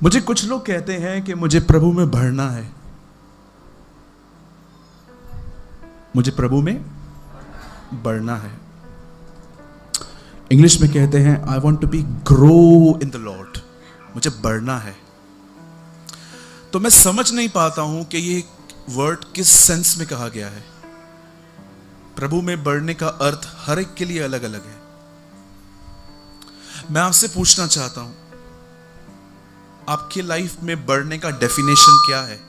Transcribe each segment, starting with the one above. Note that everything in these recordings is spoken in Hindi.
मुझे कुछ लोग कहते हैं कि मुझे प्रभु में बढ़ना है, मुझे प्रभु में बढ़ना है। इंग्लिश में कहते हैं I want to be grow in the lord, मुझे बढ़ना है। तो मैं समझ नहीं पाता हूं कि ये वर्ड किस सेंस में कहा गया है। प्रभु में बढ़ने का अर्थ हर एक के लिए अलग अलग है। मैं आपसे पूछना चाहता हूं, आपकी लाइफ में बढ़ने का डेफिनेशन क्या है?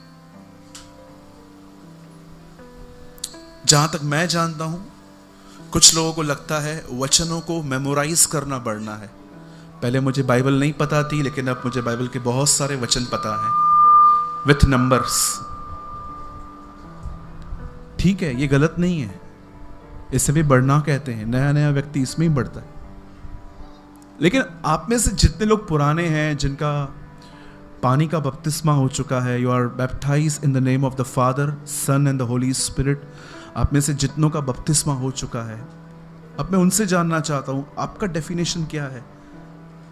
जहां तक मैं जानता हूं, कुछ लोगों को लगता है वचनों को मेमोराइज करना बढ़ना है। पहले मुझे बाइबल नहीं पता थी, लेकिन अब मुझे बाइबल के बहुत सारे वचन पता है विथ नंबर्स। ठीक है, ये गलत नहीं है, इसे भी बढ़ना कहते हैं। नया नया व्यक्ति इसमें ही बढ़ता है। लेकिन आप में से जितने लोग पुराने हैं, जिनका पानी का बपतिस्मा हो चुका है, you are baptized in the name of the father, son and the holy spirit, आप में से जितनों का बपतिस्मा हो चुका है, अब मैं उनसे जानना चाहता हूं आपका डेफिनेशन क्या है।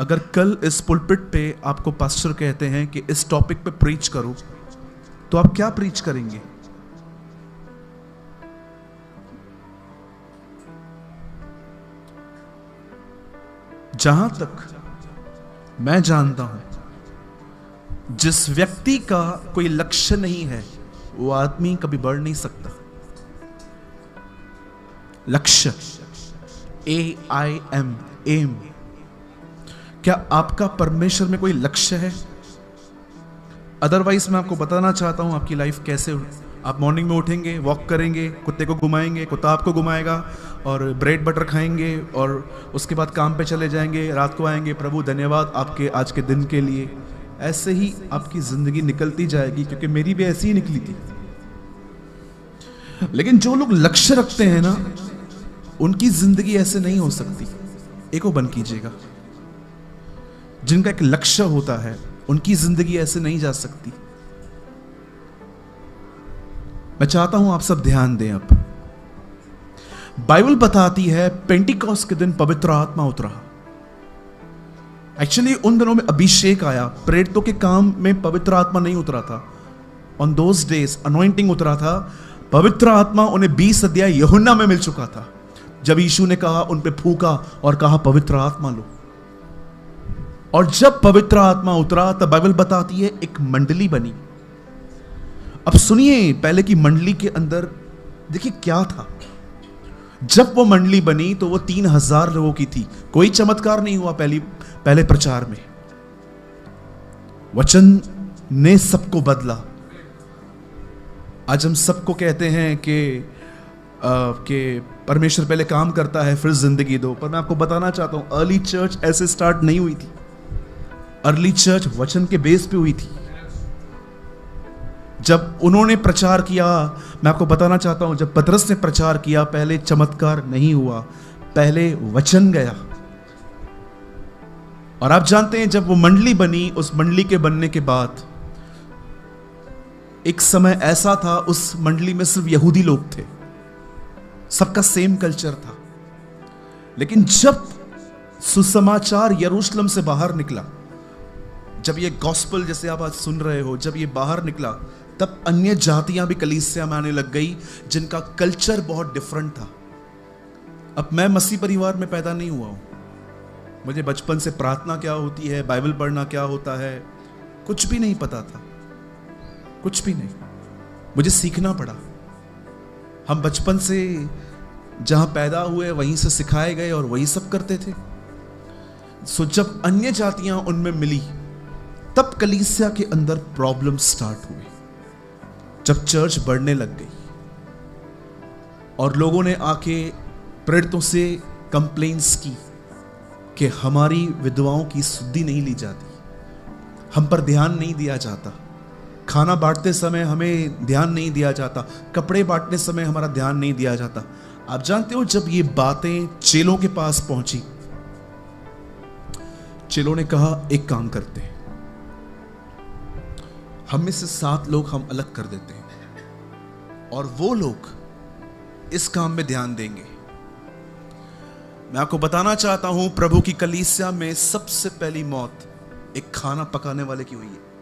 अगर कल इस पुलपिट पे आपको पास्टर कहते हैं कि इस टॉपिक पे प्रीच करो, तो आप क्या प्रीच करेंगे? जहां तक मैं जानता हूं, जिस व्यक्ति का कोई लक्ष्य नहीं है, वो आदमी कभी बढ़ नहीं सकता। लक्ष्य, AIM, एम। क्या आपका परमेश्वर में कोई लक्ष्य है? अदरवाइज मैं आपको बताना चाहता हूं आपकी लाइफ कैसे। आप मॉर्निंग में उठेंगे, वॉक करेंगे, कुत्ते को घुमाएंगे, कुत्ता आपको घुमाएगा, और ब्रेड बटर खाएंगे, और उसके बाद काम पे चले जाएंगे, रात को आएंगे, प्रभु धन्यवाद आपके आज के दिन के लिए। ऐसे ही आपकी जिंदगी निकलती जाएगी, क्योंकि मेरी भी ऐसी ही निकली थी। लेकिन जो लोग लक्ष्य रखते हैं ना, उनकी जिंदगी ऐसे नहीं हो सकती। एक बन कीजिएगा, जिनका एक लक्ष्य होता है, उनकी जिंदगी ऐसे नहीं जा सकती। मैं चाहता हूं आप सब ध्यान दें। अब बाइबल बताती है पेंटिकॉस्ट के दिन पवित्र आत्मा उतरा। एक्चुअली उन दिनों में अभिषेक आया, प्रेरितों के काम में पवित्र आत्मा नहीं उतरा था। ऑन दोज डेज अनॉइंटिंग उतरा था। पवित्र आत्मा उन्हें 20 अध्याय यूहन्ना में मिल चुका था, जब यीशु ने कहा, उन पे फूका और कहा पवित्र आत्मा लो। और जब पवित्र आत्मा उतरा, तब बाइबल बताती है एक मंडली बनी। अब सुनिए, पहले की मंडली के अंदर देखिए क्या था। जब वो मंडली बनी तो वो 3000 लोगों की थी। कोई चमत्कार नहीं हुआ पहले प्रचार में। वचन ने सबको बदला। आज हम सबको कहते हैं कि परमेश्वर पहले काम करता है फिर जिंदगी दो। पर मैं आपको बताना चाहता हूं, अर्ली चर्च ऐसे स्टार्ट नहीं हुई थी। अर्ली चर्च वचन के बेस पे हुई थी। जब उन्होंने प्रचार किया, मैं आपको बताना चाहता हूं, जब पतरस ने प्रचार किया, पहले चमत्कार नहीं हुआ, पहले वचन गया। और आप जानते हैं, जब वो मंडली बनी, उस मंडली के बनने के बाद एक समय ऐसा था, उस मंडली में सिर्फ यहूदी लोग थे, सबका सेम कल्चर था। लेकिन जब सुसमाचार यरूशलेम से बाहर निकला, जब ये गॉस्पेल जैसे आप आज सुन रहे हो, जब ये बाहर निकला, तब अन्य जातियां भी कलीसिया में आने लग गई, जिनका कल्चर बहुत डिफरेंट था। अब मैं मसीह परिवार में पैदा नहीं हुआ हूं, मुझे बचपन से प्रार्थना क्या होती है, बाइबल पढ़ना क्या होता है, कुछ भी नहीं पता था, कुछ भी नहीं। मुझे सीखना पड़ा। हम बचपन से जहां पैदा हुए वहीं से सिखाए गए और वही सब करते थे। सो जब अन्य जातियां उनमें मिली, तब कलीसिया के अंदर प्रॉब्लम स्टार्ट हुए। जब चर्च बढ़ने लग गई और लोगों ने आके प्रेरितों से कंप्लेंट्स की कि हमारी विधवाओं की सुद्धि नहीं ली जाती, हम पर ध्यान नहीं दिया जाता, खाना बांटते समय हमें ध्यान नहीं दिया जाता, कपड़े बांटने समय हमारा ध्यान नहीं दिया जाता। आप जानते हो, जब ये बातें चेलों के पास पहुंची, चेलों ने कहा एक काम करते हैं, हम में से 7 लोग हम अलग कर देते हैं और वो लोग इस काम में ध्यान देंगे। मैं आपको बताना चाहता हूं, प्रभु की कलीसिया में सबसे पहली मौत एक खाना पकाने वाले की हुई है।